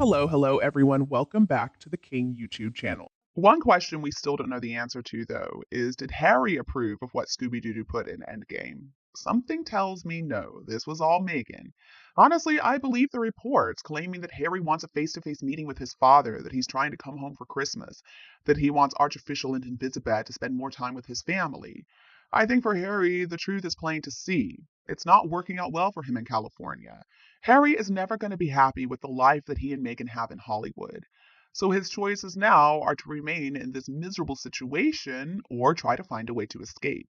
Hello everyone. Welcome back to the King YouTube channel. One question we still don't know the answer to, though, is did Harry approve of what ScoobyDoo put in Endgame? Something tells me no, this was all Meghan. Honestly, I believe the reports claiming that Harry wants a face-to-face meeting with his father, that he's trying to come home for Christmas, that he wants Archofficial and Invisibet to spend more time with his family. I think for Harry, the truth is plain to see. It's not working out well for him in California. Harry is never going to be happy with the life that he and Meghan have in Hollywood. So his choices now are to remain in this miserable situation or try to find a way to escape.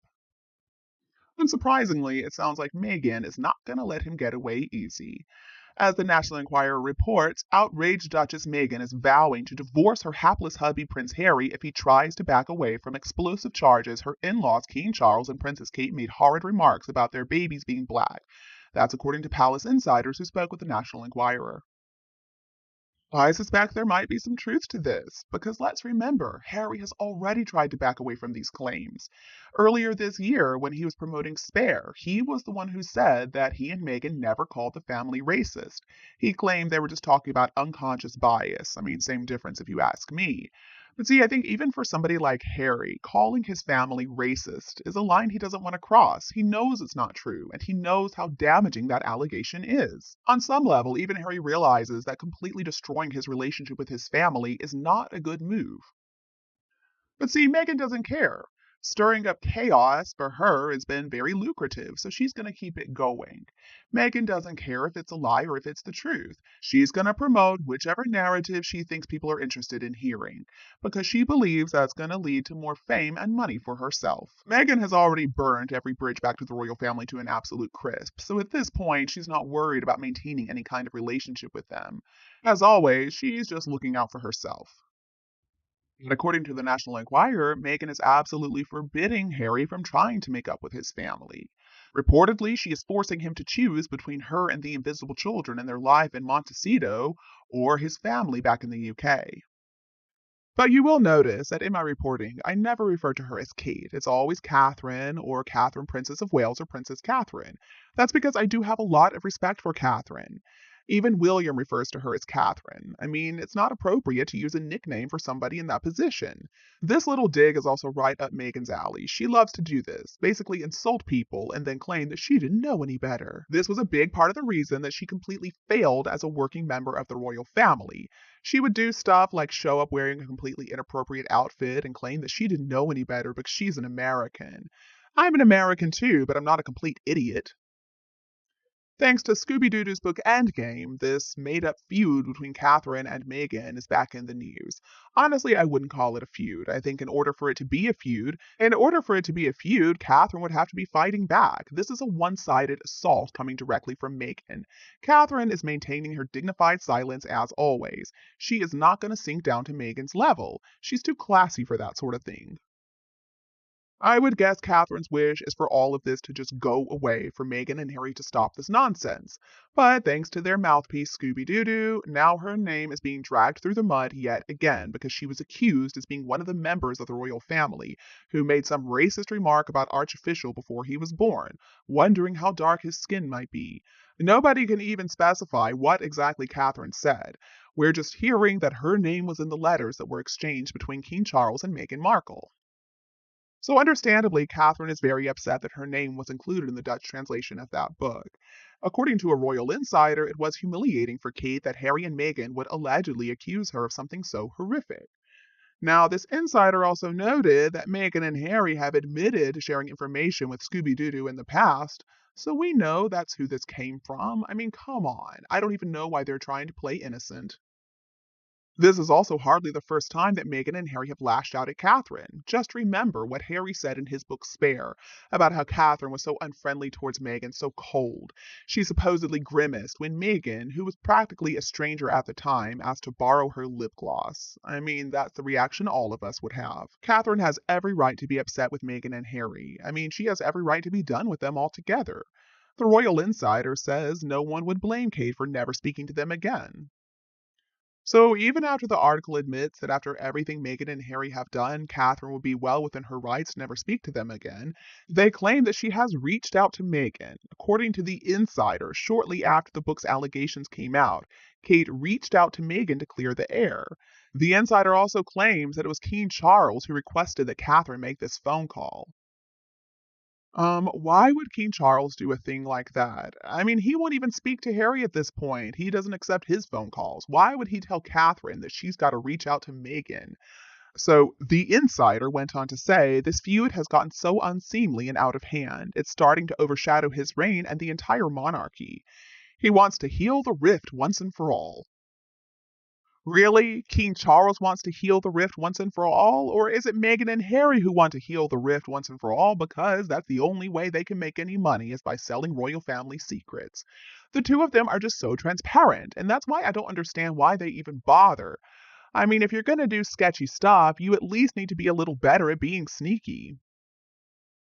Unsurprisingly, it sounds like Meghan is not going to let him get away easy. As the National Enquirer reports, outraged Duchess Meghan is vowing to divorce her hapless hubby Prince Harry if he tries to back away from explosive charges her in-laws King Charles and Princess Kate made horrid remarks about their babies being black. That's according to palace insiders who spoke with the National Enquirer. I suspect there might be some truth to this, because let's remember, Harry has already tried to back away from these claims. Earlier this year, when he was promoting Spare, he was the one who said that he and Meghan never called the family racist. He claimed they were just talking about unconscious bias. I mean, same difference if you ask me. But see, I think even for somebody like Harry, calling his family racist is a line he doesn't want to cross. He knows it's not true, and he knows how damaging that allegation is. On some level, even Harry realizes that completely destroying his relationship with his family is not a good move. But see, Meghan doesn't care. Stirring up chaos for her has been very lucrative, so she's going to keep it going. Meghan doesn't care if it's a lie or if it's the truth. She's going to promote whichever narrative she thinks people are interested in hearing, because she believes that's going to lead to more fame and money for herself. Meghan has already burned every bridge back to the royal family to an absolute crisp, so at this point, she's not worried about maintaining any kind of relationship with them. As always, she's just looking out for herself. And according to the National Enquirer, Meghan is absolutely forbidding Harry from trying to make up with his family. Reportedly, she is forcing him to choose between her and the invisible children and their life in Montecito or his family back in the UK. But you will notice that in my reporting, I never refer to her as Kate. It's always Katherine or Catherine, Princess of Wales or Princess Catherine. That's because I do have a lot of respect for Catherine. Even William refers to her as Catherine. I mean, it's not appropriate to use a nickname for somebody in that position. This little dig is also right up Meghan's alley. She loves to do this, basically insult people and then claim that she didn't know any better. This was a big part of the reason that she completely failed as a working member of the royal family. She would do stuff like show up wearing a completely inappropriate outfit and claim that she didn't know any better because she's an American. I'm an American too, but I'm not a complete idiot. Thanks to Scooby-Doo's book Endgame, this made-up feud between Katherine and Meghan is back in the news. Honestly, I wouldn't call it a feud. I think in order for it to be a feud, Katherine would have to be fighting back. This is a one-sided assault coming directly from Meghan. Katherine is maintaining her dignified silence as always. She is not going to sink down to Meghan's level. She's too classy for that sort of thing. I would guess Catherine's wish is for all of this to just go away, for Meghan and Harry to stop this nonsense. But thanks to their mouthpiece ScoobyDoo, now her name is being dragged through the mud yet again because she was accused as being one of the members of the royal family who made some racist remark about Archofficial before he was born, wondering how dark his skin might be. Nobody can even specify what exactly Catherine said. We're just hearing that her name was in the letters that were exchanged between King Charles and Meghan Markle. So understandably, Catherine is very upset that her name was included in the Dutch translation of that book. According to a royal insider, it was humiliating for Kate that Harry and Meghan would allegedly accuse her of something so horrific. Now, this insider also noted that Meghan and Harry have admitted to sharing information with Scooby-Doo in the past, so we know that's who this came from. I mean, come on. I don't even know why they're trying to play innocent. This is also hardly the first time that Meghan and Harry have lashed out at Catherine. Just remember what Harry said in his book Spare about how Catherine was so unfriendly towards Meghan, so cold. She supposedly grimaced when Meghan, who was practically a stranger at the time, asked to borrow her lip gloss. I mean, that's the reaction all of us would have. Catherine has every right to be upset with Meghan and Harry. I mean, she has every right to be done with them altogether. The Royal Insider says no one would blame Kate for never speaking to them again. So even after the article admits that after everything Meghan and Harry have done, Catherine will be well within her rights to never speak to them again, they claim that she has reached out to Meghan. According to the Insider, shortly after the book's allegations came out, Kate reached out to Meghan to clear the air. The Insider also claims that it was King Charles who requested that Catherine make this phone call. Why would King Charles do a thing like that? I mean, he won't even speak to Harry at this point. He doesn't accept his phone calls. Why would he tell Catherine that she's got to reach out to Meghan? So, the insider went on to say this feud has gotten so unseemly and out of hand, it's starting to overshadow his reign and the entire monarchy. He wants to heal the rift once and for all. Really? King Charles wants to heal the rift once and for all? Or is it Meghan and Harry who want to heal the rift once and for all because that's the only way they can make any money is by selling royal family secrets? The two of them are just so transparent, and that's why I don't understand why they even bother. I mean, if you're gonna do sketchy stuff, you at least need to be a little better at being sneaky.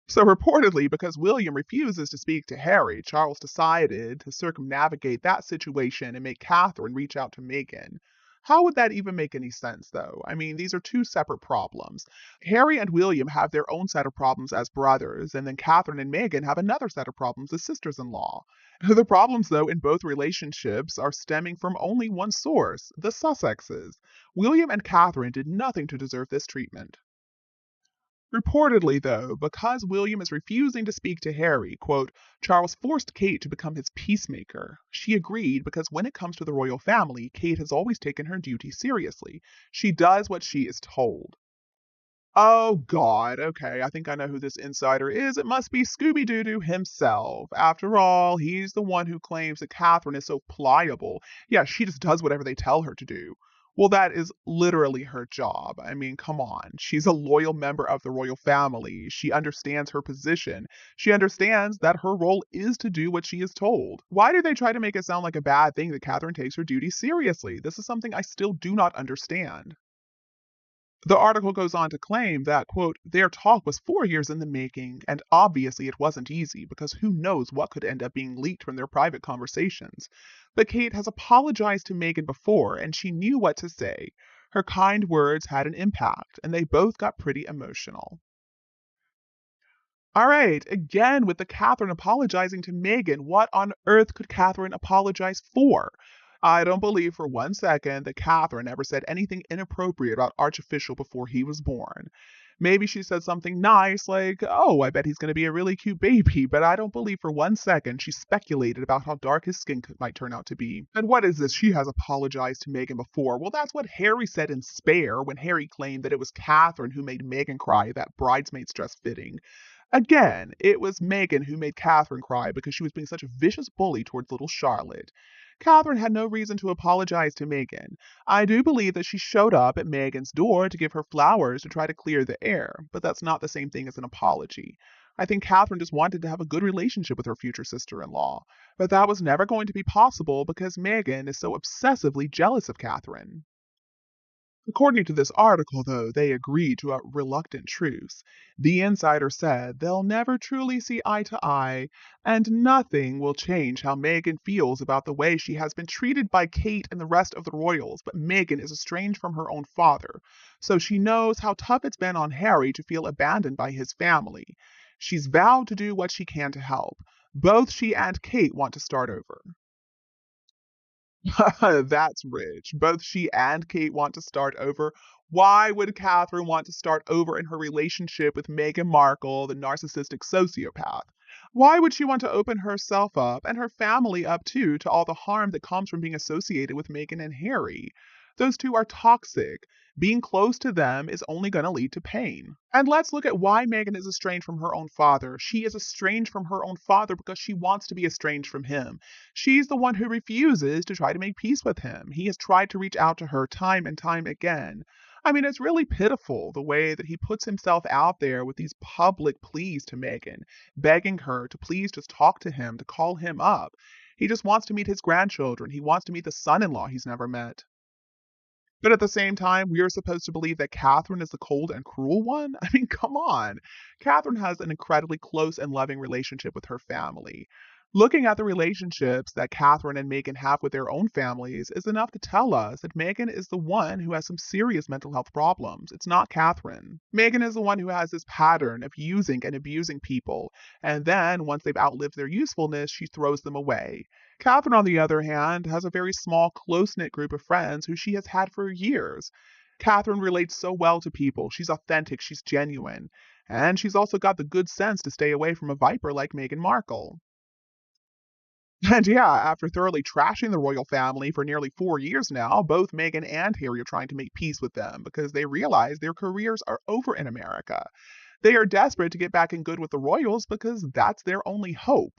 So, reportedly, because William refuses to speak to Harry, Charles decided to circumnavigate that situation and make Catherine reach out to Meghan. How would that even make any sense, though? I mean, these are two separate problems. Harry and William have their own set of problems as brothers, and then Catherine and Meghan have another set of problems as sisters in law. The problems, though, in both relationships are stemming from only one source the Sussexes. William and Catherine did nothing to deserve this treatment. Reportedly, though, because William is refusing to speak to Harry, quote, Charles forced Kate to become his peacemaker. She agreed because when it comes to the royal family, Kate has always taken her duty seriously. She does what she is told. Oh God, okay, I think I know who this insider is. It must be ScoobyDoo himself. After all, he's the one who claims that Catherine is so pliable. Yeah, she just does whatever they tell her to do. Well, that is literally her job. I mean, come on. She's a loyal member of the royal family. She understands her position. She understands that her role is to do what she is told. Why do they try to make it sound like a bad thing that Catherine takes her duty seriously? This is something I still do not understand. The article goes on to claim that, quote, their talk was 4 years in the making, and obviously it wasn't easy because who knows what could end up being leaked from their private conversations. But Kate has apologized to Meghan before, and she knew what to say. Her kind words had an impact, and they both got pretty emotional. All right, again with the Catherine apologizing to Meghan, what on earth could Catherine apologize for? I don't believe for one second that Catherine ever said anything inappropriate about Archofficial before he was born. Maybe she said something nice like, oh, I bet he's going to be a really cute baby, but I don't believe for one second she speculated about how dark his skin might turn out to be. And what is this? She has apologized to Meghan before. Well, that's what Harry said in Spare when Harry claimed that it was Catherine who made Meghan cry that bridesmaid's dress fitting. Again, it was Meghan who made Catherine cry because she was being such a vicious bully towards little Charlotte. Catherine had no reason to apologize to Meghan. I do believe that she showed up at Meghan's door to give her flowers to try to clear the air, but that's not the same thing as an apology. I think Catherine just wanted to have a good relationship with her future sister in law, but that was never going to be possible because Meghan is so obsessively jealous of Catherine. According to this article, though, they agreed to a reluctant truce. The insider said they'll never truly see eye to eye, and nothing will change how Meghan feels about the way she has been treated by Kate and the rest of the royals, but Meghan is estranged from her own father, so she knows how tough it's been on Harry to feel abandoned by his family. She's vowed to do what she can to help. Both she and Kate want to start over. That's rich. Both she and Kate want to start over. Why would Catherine want to start over in her relationship with Meghan Markle, the narcissistic sociopath? Why would she want to open herself up and her family up too to all the harm that comes from being associated with Meghan and Harry? Those two are toxic. Being close to them is only going to lead to pain. And let's look at why Meghan is estranged from her own father. She is estranged from her own father because she wants to be estranged from him. She's the one who refuses to try to make peace with him. He has tried to reach out to her time and time again. I mean, it's really pitiful the way that he puts himself out there with these public pleas to Meghan, begging her to please just talk to him, to call him up. He just wants to meet his grandchildren. He wants to meet the son in law he's never met. But at the same time, we are supposed to believe that Catherine is the cold and cruel one? I mean, come on. Catherine has an incredibly close and loving relationship with her family. Looking at the relationships that Katherine and Meghan have with their own families is enough to tell us that Meghan is the one who has some serious mental health problems. It's not Katherine. Meghan is the one who has this pattern of using and abusing people, and then once they've outlived their usefulness, she throws them away. Katherine, on the other hand, has a very small, close knit group of friends who she has had for years. Katherine relates so well to people. She's authentic, she's genuine, and she's also got the good sense to stay away from a viper like Meghan Markle. And yeah, after thoroughly trashing the royal family for nearly 4 years now, both Meghan and Harry are trying to make peace with them because they realize their careers are over in America. They are desperate to get back in good with the royals because that's their only hope.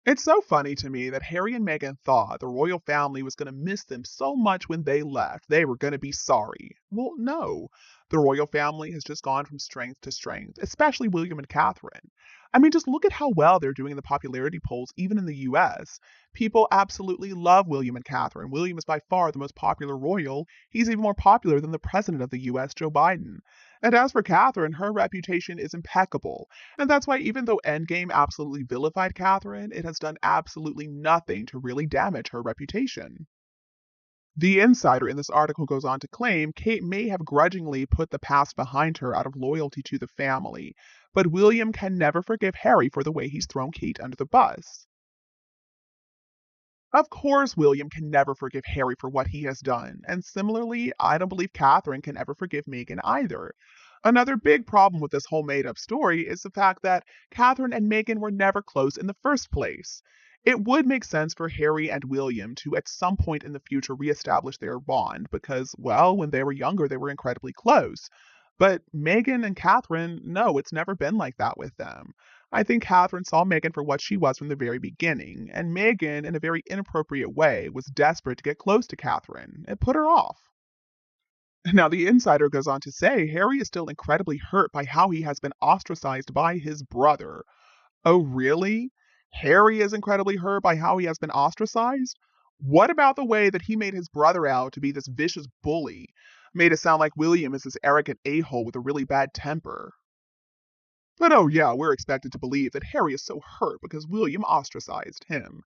It's so funny to me that Harry and Meghan thought the royal family was going to miss them so much when they left. They were going to be sorry. Well, no. The royal family has just gone from strength to strength, especially William and Catherine. I mean, just look at how well they're doing in the popularity polls, even in the US. People absolutely love William and Catherine. William is by far the most popular royal. He's even more popular than the president of the US, Joe Biden. And as for Catherine, her reputation is impeccable. And that's why, even though Endgame absolutely vilified Catherine, it has done absolutely nothing to really damage her reputation. The insider in this article goes on to claim Kate may have grudgingly put the past behind her out of loyalty to the family, but William can never forgive Harry for the way he's thrown Kate under the bus. Of course, William can never forgive Harry for what he has done, and similarly, I don't believe Catherine can ever forgive Meghan either. Another big problem with this whole made up story is the fact that Catherine and Meghan were never close in the first place. It would make sense for Harry and William to at some point in the future reestablish their bond because, well, when they were younger, they were incredibly close. But Meghan and Catherine, no, it's never been like that with them. I think Catherine saw Meghan for what she was from the very beginning, and Meghan, in a very inappropriate way, was desperate to get close to Catherine. It put her off. Now, the insider goes on to say Harry is still incredibly hurt by how he has been ostracized by his brother. Oh, really? Harry is incredibly hurt by how he has been ostracized? What about the way that he made his brother out to be this vicious bully? Made it sound like William is this arrogant a-hole with a really bad temper. But oh yeah, we're expected to believe that Harry is so hurt because William ostracized him.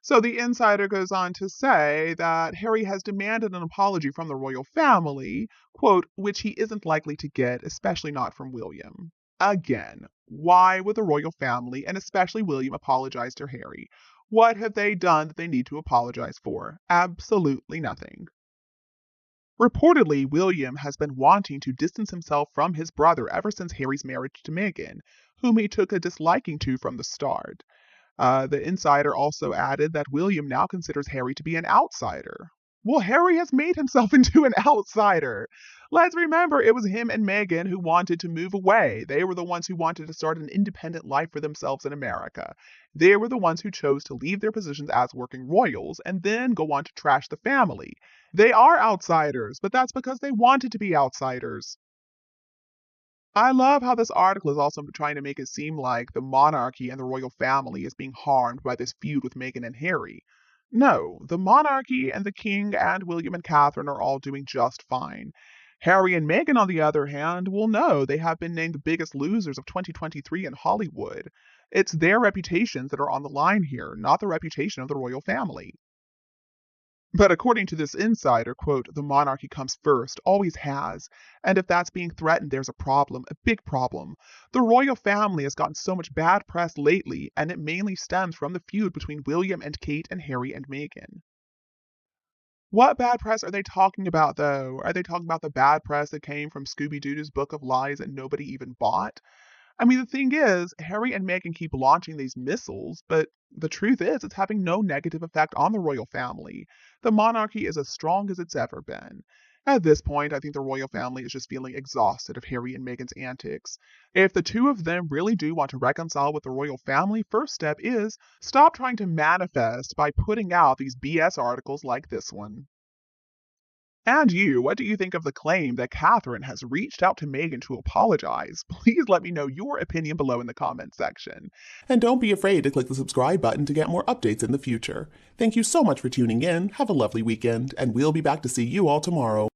So the insider goes on to say that Harry has demanded an apology from the royal family, quote, which he isn't likely to get, especially not from William. Again, why would the royal family, and especially William, apologize to Harry? What have they done that they need to apologize for? Absolutely nothing. Reportedly, William has been wanting to distance himself from his brother ever since Harry's marriage to Meghan, whom he took a disliking to from the start. The insider also added that William now considers Harry to be an outsider. Well, Harry has made himself into an outsider. Let's remember it was him and Meghan who wanted to move away. They were the ones who wanted to start an independent life for themselves in America. They were the ones who chose to leave their positions as working royals and then go on to trash the family. They are outsiders, but that's because they wanted to be outsiders. I love how this article is also trying to make it seem like the monarchy and the royal family is being harmed by this feud with Meghan and Harry. No, the monarchy and the king and William and Catherine are all doing just fine. Harry and Meghan, on the other hand, will know they have been named the biggest losers of 2023 in Hollywood. It's their reputations that are on the line here, not the reputation of the royal family. But according to this insider, quote, the monarchy comes first, always has. And if that's being threatened, there's a problem, a big problem. The royal family has gotten so much bad press lately, and it mainly stems from the feud between William and Kate and Harry and Meghan. What bad press are they talking about, though? Are they talking about the bad press that came from ScoobyDoo's Book of Lies that nobody even bought? I mean, the thing is, Harry and Meghan keep launching these missiles, but the truth is, it's having no negative effect on the royal family. The monarchy is as strong as it's ever been. At this point, I think the royal family is just feeling exhausted of Harry and Meghan's antics. If the two of them really do want to reconcile with the royal family, first step is stop trying to manifest by putting out these BS articles like this one. And you, what do you think of the claim that Katherine has reached out to Meghan to apologize? Please let me know your opinion below in the comments section. And don't be afraid to click the subscribe button to get more updates in the future. Thank you so much for tuning in, have a lovely weekend, and we'll be back to see you all tomorrow.